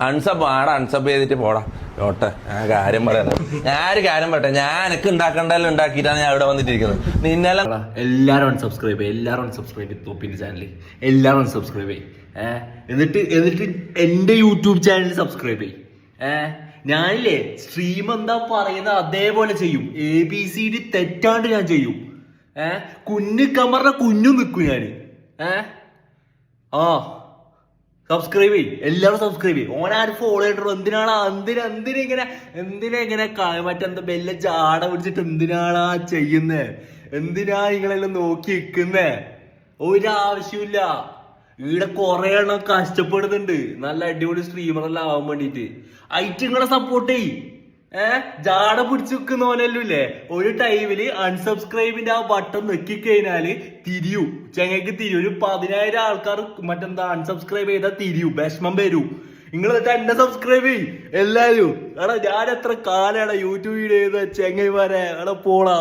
Unsub ചെയ്തിട്ട് പോടാ ഓട്ടെ. ഞാൻ കാര്യം പറയണം, ഞാനൊരു കാര്യം പറയട്ടെ. ഞാൻ എനിക്ക് ഉണ്ടാക്കണ്ടല്ലോ ഉണ്ടാക്കിയിട്ടാണ് ഞാൻ ഇവിടെ വന്നിട്ടിരിക്കുന്നത്. നിന്നെല്ലാം എല്ലാരും അൺസബ്സ്ക്രൈബ് ചെയ്യും, എല്ലാരും അൺസബ്സ്ക്രൈബ് ചെയ്യും. തോപ്പിന്റെ ചാനലിൽ എല്ലാരും അൺസബ്സ്ക്രൈബ് ചെയ്യും. എന്നിട്ട് എന്റെ യൂട്യൂബ് ചാനൽ സബ്സ്ക്രൈബ് ചെയ്യും. ഞാനില്ലേ സ്ട്രീം എന്താ പറയുന്നത് അതേപോലെ ചെയ്യും. ABCD തെറ്റാണ്ട് ഞാൻ ചെയ്യും. കുഞ്ഞിക്കമ്മറിന്റെ കുഞ്ഞും നിൽക്കും ഞാന്. സബ്സ്ക്രൈബ് ചെയ്യും, എല്ലാവരും സബ്സ്ക്രൈബ് ചെയ്യും. ഓനാരും ഫോളോ ചെയ്തിട്ടുള്ളൂ. എന്തിനാ ഇങ്ങനെ മറ്റെന്താ ബെല്ല ജാട പിടിച്ചിട്ട് എന്തിനാണാ ചെയ്യുന്നേ? എന്തിനാ നിങ്ങളെല്ലാം നോക്കി നിൽക്കുന്നേ? ഒരാവശ്യമില്ല. ഇവിടെ കൊറേ എണ്ണം കഷ്ടപ്പെടുന്നുണ്ട് നല്ല അടിപൊളി സ്ട്രീമറെല്ലാം ആവാൻ വേണ്ടിട്ട്. ഐറ്റങ്ങളെ സപ്പോർട്ട് ചെയ്യും. ജാട പിടിച്ചു നിൽക്കുന്ന പോലെയല്ലേ ഒരു ടൈമില് അൺസബ്സ്ക്രൈബിന്റെ ആ ബട്ടൺ നെക്കിക്കഴിഞ്ഞാല് തിരിയൂ. ചെങ്ങയ്ക്ക് തിരിയും. ഒരു 10,000 ആൾക്കാർ മറ്റെന്താ അൺസബ്സ്ക്രൈബ് ചെയ്താൽ തിരിയൂ, വിഷമം വരൂ. നിങ്ങൾ എന്നിട്ട് എന്നെ സബ്സ്ക്രൈബ് ചെയ്യും എല്ലാരും. ഞാൻ എത്ര കാലാണ് യൂട്യൂബ് വീഡിയോ ചെയ്ത ചെങ്ങൈമാരെ പോളാ.